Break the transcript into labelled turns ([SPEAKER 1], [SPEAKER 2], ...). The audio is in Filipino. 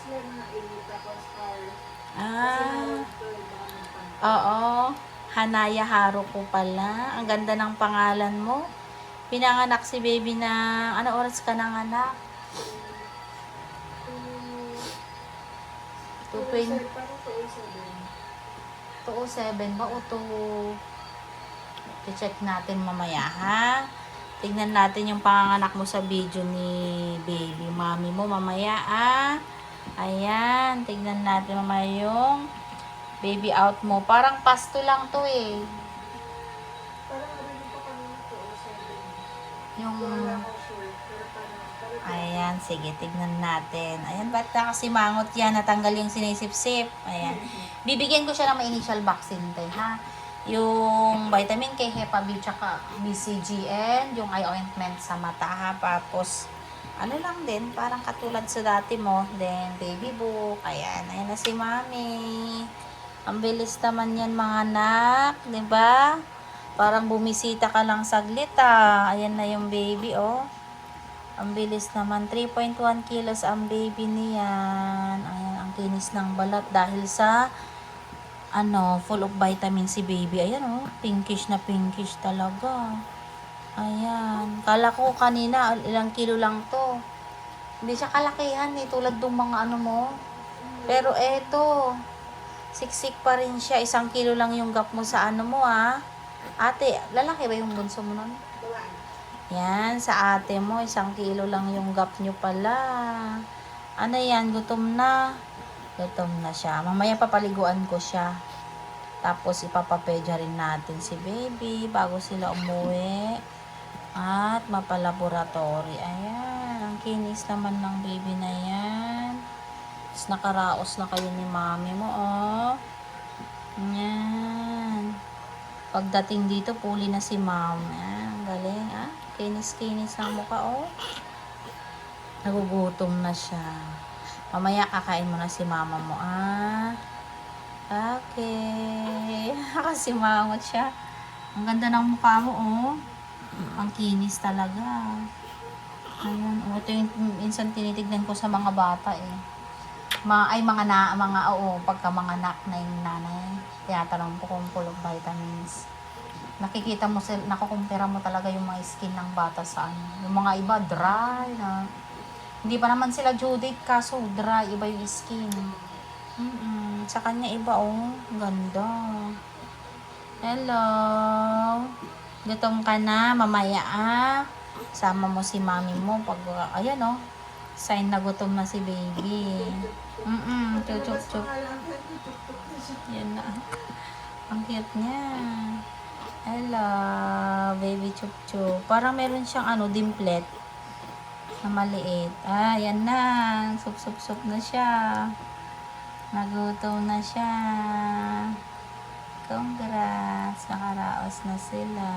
[SPEAKER 1] sila na tapos R.
[SPEAKER 2] Ah, oo. Hanaya Haruko pala. Ang ganda ng pangalan mo. Pinanganak si baby na, ano oras ka nanganak? 2:20.
[SPEAKER 1] Parang
[SPEAKER 2] 2:07 ba o 2? I-check natin mamaya ha. Tignan natin yung panganganak mo sa video ni baby mami mo mamaya ah. Ayan, tignan natin mamaya yung baby out mo. Parang pasto lang to eh.
[SPEAKER 1] parang narinig ko kanina 2:07.
[SPEAKER 2] Yung
[SPEAKER 1] Wala ko sure. Pero parang
[SPEAKER 2] ayan, sige, tignan natin. Ayan, ba't nakasimangot yan? Natanggal yung sinisip-sip. Ayan. Bibigyan ko siya ng initial vaccine, te, ha? Yung vitamin K, Hepa B, tsaka BCGN, yung eye ointment sa mata, ha? Tapos, ano lang din, parang katulad sa dati mo. Then, baby book. Ayan, ayan na si mami. Ang bilis naman yan, mga anak. Diba? Parang bumisita ka lang saglit, ah. Ayan na yung baby, oh. Ang bilis naman. 3.1 kilos ang baby niyan. Ayan, ang kinis ng balat dahil sa full of vitamin si baby. Ayan oh, pinkish na pinkish talaga. Ayan. Kala ko kanina ilang kilo lang to. Hindi siya kalakihan eh, tulad ng mga ano mo. Pero eto, siksik pa rin siya. 1 kilo lang yung gap mo sa ano mo ah. Ate, lalaki ba yung bunso mo nun? Yan, sa ate mo, 1 kilo lang yung gap nyo pala. Ano yan, gutom na. Gutom na siya. Mamaya papaliguan ko siya. Tapos ipapapedya rin natin si baby bago sila umuwi. At mapalaboratory. Ayan, ang kinis naman ng baby na yan. Tapos nakaraos na kayo ni mami mo, oh. Yan. Pagdating dito, puli na si mom. Ayan, galing, ah. Kinis-kinis ang mukha, oh. Nagugutom na siya. Mamaya kakain mo na si mama mo, ah. Okay. Nakasimangot siya. Ang ganda ng mukha mo, oh. Ang kinis talaga. Ayan, oh. Ito yung minsan tinitignan ko sa mga bata, eh. Pagka mga anak na yung nanay. Tinatanong ko kung full of vitamins. Nakikita mo, nakukumpira mo talaga yung mga skin ng bata sa ano. Yung mga iba, dry na. Hindi pa naman sila due date, kaso dry, iba yung skin. Sa kanya iba, oh. Ganda. Hello. Gutom ka na, mamaya ah. Sama mo si mami mo. Pag, ayan oh. Sign na gutom na si baby. Chup-chup. Yan na. Ang cute niya. Hello, baby chup-chup. Parang meron siyang dimplet na maliit. Ah, yan na. Sup-sup-sup na siya. Nagutom na siya. Congrats. Nakaraos na sila.